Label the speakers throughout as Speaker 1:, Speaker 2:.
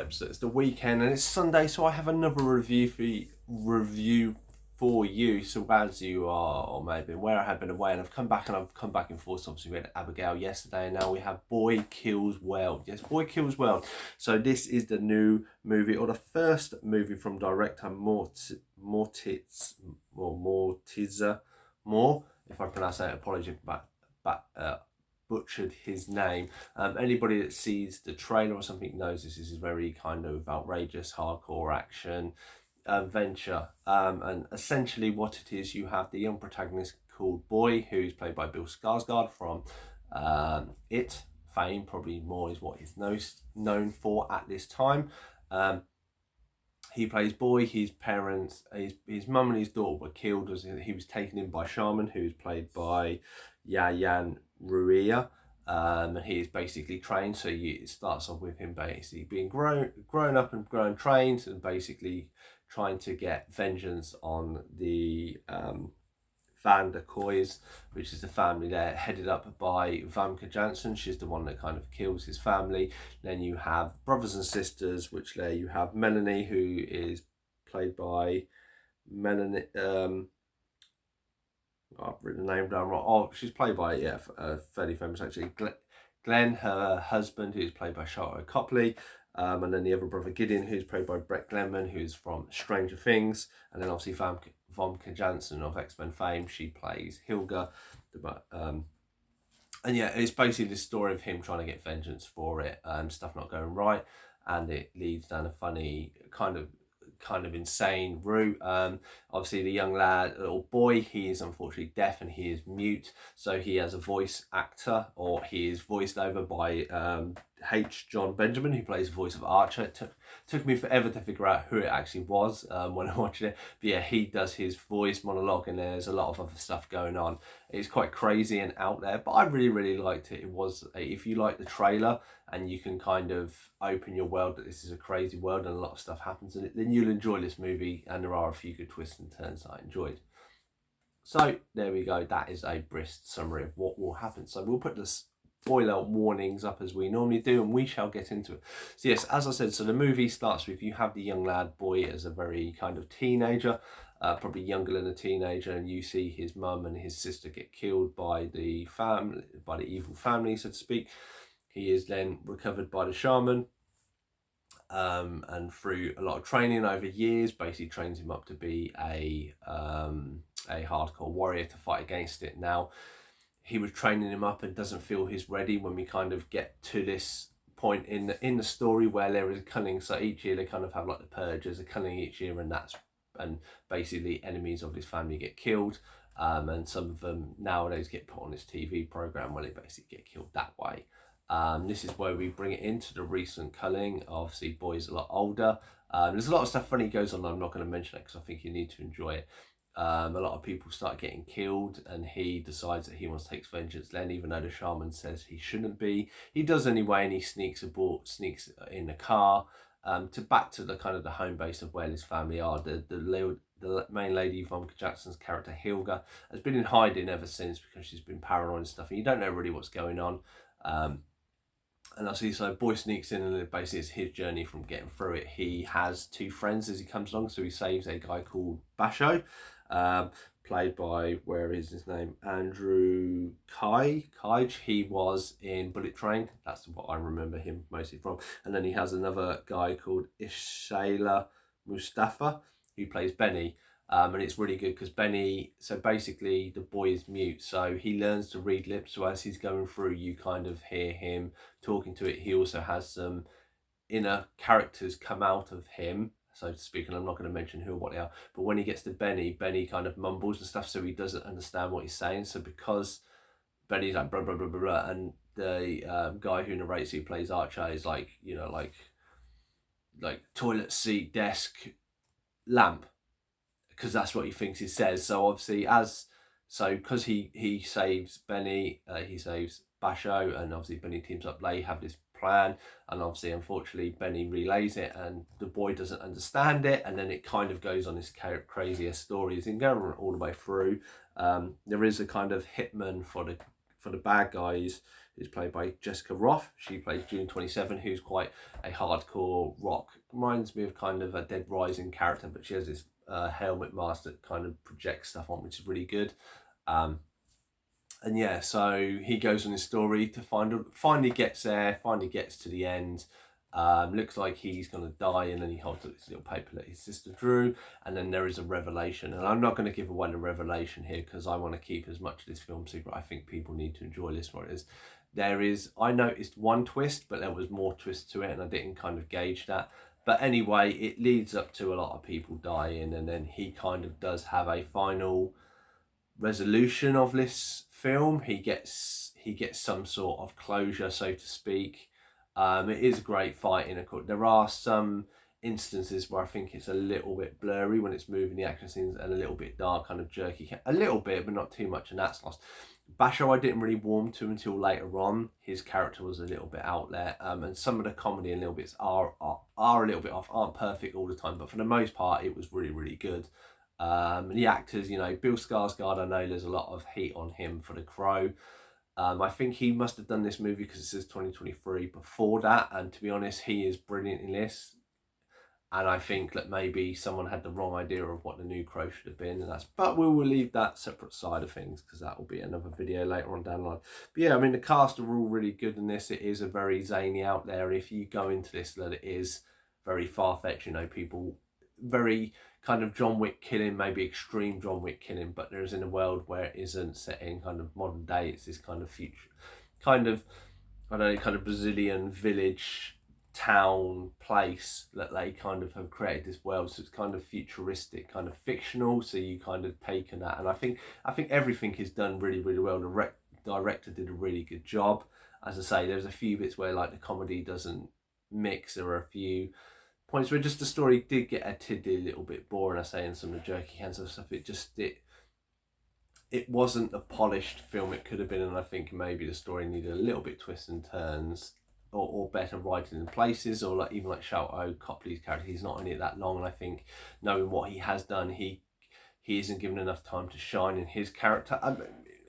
Speaker 1: episode. It's the weekend and it's Sunday, so I have another review for you. So as you are, or maybe where I have been away, and I've come back in force. Obviously, we had Abigail yesterday, and now we have Boy Kills World. Yes, Boy Kills World. So this is the new movie, or the first movie from director Mortiza Moore. If I pronounce that, apology, but butchered his name. Anybody that sees the trailer or something knows this is a very kind of outrageous, hardcore action venture. And essentially what it is, you have the young protagonist called Boy, who's played by Bill Skarsgård from It fame, probably more is what he's known for at this time. He plays Boy. His parents, his mum and his daughter were killed as he was taken in by Shaman, who's played by Yayan Ruia. And he is basically trained, so it starts off with him basically being grown up and grown trained, and basically trying to get vengeance on the Van der Koys, which is the family there, headed up by Famke Janssen. She's the one that kind of kills his family. Then you have brothers and sisters, which there you have Melanie, who is played by Melanie. I've written the name down wrong. Oh, she's played by fairly famous actually. Glenn, her husband, who's played by Charlotte Copley. And then the other brother Gideon, who's played by Brett Glenman, who's from Stranger Things, and then obviously Famke Janssen of X-Men fame. She plays Hilga. And yeah, it's basically the story of him trying to get vengeance for it, stuff not going right, and it leads down a funny kind of insane route. Obviously the young lad or boy, he is unfortunately deaf and he is mute, so he has a voice actor, or he is voiced over by H. John Benjamin, who plays the voice of Archer. It took me forever to figure out who it actually was when I watched it, but yeah, he does his voice monologue, and there's a lot of other stuff going on. It's quite crazy and out there, but I really liked it. It was, if you like the trailer and you can kind of open your world that this is a crazy world and a lot of stuff happens in it, then you'll enjoy this movie, and there are a few good twists and turns that I enjoyed. So there we go, that is a brisk summary of what will happen. So we'll put the spoiler warnings up as we normally do, and we shall get into it. So yes, as I said, so the movie starts with, you have the young lad Boy as a very kind of teenager, probably younger than a teenager, and you see his mum and his sister get killed by the family, by the evil family, so to speak. He is then recovered by the shaman, and through a lot of training over years, basically trains him up to be a hardcore warrior to fight against it. Now, he was training him up and doesn't feel he's ready when we kind of get to this point in the story where there is a culling. So each year they kind of have like the purge, there's a culling each year, and basically enemies of his family get killed. And some of them nowadays get put on this TV program where they basically get killed that way. This is where we bring it into the recent culling. Obviously, Boy's a lot older. There's a lot of stuff funny goes on. I'm not going to mention it because I think you need to enjoy it. A lot of people start getting killed, and he decides that he wants to take vengeance then, even though the shaman says he shouldn't be. He does anyway, and he sneaks in the car back to the kind of the home base of where his family are. The main lady, Famke Jackson's character Hilga, has been in hiding ever since because she's been paranoid and stuff, and you don't know really what's going on. And I see, so Boy sneaks in, and basically it's his journey from getting through it. He has two friends as he comes along, so he saves a guy called Basho, played by, where is his name, Andrew Kige. He was in Bullet Train, that's what I remember him mostly from. And then he has another guy called Ishaila Mustafa, who plays Benny. And it's really good because Benny, so basically the boy is mute, so he learns to read lips, so as he's going through you kind of hear him talking to it. He also has some inner characters come out of him, so to speak, and I'm not going to mention who or what they are, but when he gets to Benny kind of mumbles and stuff, so he doesn't understand what he's saying. So because Benny's like blah blah blah blah, blah, and the guy who narrates, who plays Archer, is like, you know, like toilet seat, desk, lamp, because that's what he thinks he says. So obviously because he saves Benny, he saves Basho, and obviously Benny teams up, they have this plan, and obviously unfortunately Benny relays it and the boy doesn't understand it, and then it kind of goes on this crazier story. It's going all the way through. There is a kind of hitman for the for the bad guys is played by Jessica Roth. She plays June 27, who's quite a hardcore rock. Reminds me of kind of a Dead Rising character, but she has this helmet mask that kind of projects stuff on, which is really good. And yeah, so he goes on his story to finally gets there, finally gets to the end. Looks like he's going to die, and then he holds up this little paper that his sister drew, and then there is a revelation. And I'm not going to give away the revelation here because I want to keep as much of this film secret. I think people need to enjoy this for it is. I noticed one twist, but there was more twists to it, and I didn't kind of gauge that. But anyway, it leads up to a lot of people dying, and then he kind of does have a final resolution of this film. He gets some sort of closure, so to speak. It is a great fight in a court. There are some instances where I think it's a little bit blurry when it's moving the action scenes, and a little bit dark, kind of jerky, a little bit, but not too much, and that's lost. Basho I didn't really warm to until later on. His character was a little bit out there, and some of the comedy and little bits are a little bit off, aren't perfect all the time, but for the most part it was really, really good. The actors, Bill Skarsgård, I know there's a lot of heat on him for The Crow. I think he must have done this movie because it says 2023 before that, and to be honest, he is brilliant in this. And I think that maybe someone had the wrong idea of what the new Crow should have been, but we will leave that separate side of things because that will be another video later on down the line. But yeah, I mean, the cast are all really good in this. It is a very zany out there. If you go into this, that it is very far-fetched, people very kind of John Wick killing, maybe extreme John Wick killing, but there is in a world where it isn't set in kind of modern day. It's this kind of future, kind of, I don't know, kind of Brazilian village, town, place that they kind of have created this world. So it's kind of futuristic, kind of fictional. So you kind of taken that, and I think everything is done really, really well. The director did a really good job. As I say, there's a few bits where like the comedy doesn't mix. There are a few points where just the story did get a little bit boring. I say, in some of the jerky hands and stuff, it wasn't the polished film it could have been, and I think maybe the story needed a little bit twists and turns, or better writing in places, or like even like Sharlto Copley's character, he's not in it that long, and I think knowing what he has done, he isn't given enough time to shine in his character.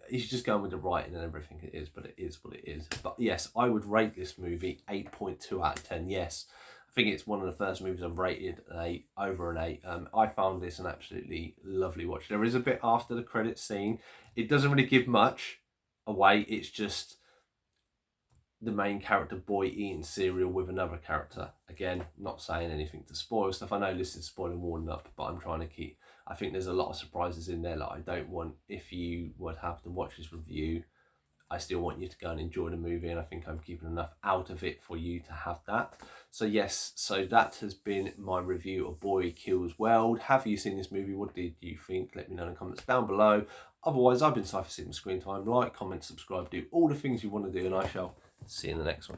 Speaker 1: He's just going with the writing and everything it is, but it is what it is. But yes, I would rate this movie 8.2 out of 10. Yes, I think it's one of the first movies I've rated over an 8. I found this an absolutely lovely watch. There is a bit after the credits scene. It doesn't really give much away. It's just the main character boy eating cereal with another character. Again, not saying anything to spoil stuff. I know this is spoiling warning up, but I'm trying to keep... I think there's a lot of surprises in there that I don't want. If you would have to watch this review, I still want you to go and enjoy the movie, and I think I'm keeping enough out of it for you to have that. So yes, so that has been my review of Boy Kills World. Have you seen this movie? What did you think? Let me know in the comments down below. Otherwise, I've been Cypher Sigma Screen Time. Like, comment, subscribe, do all the things you want to do, and I shall see you in the next one.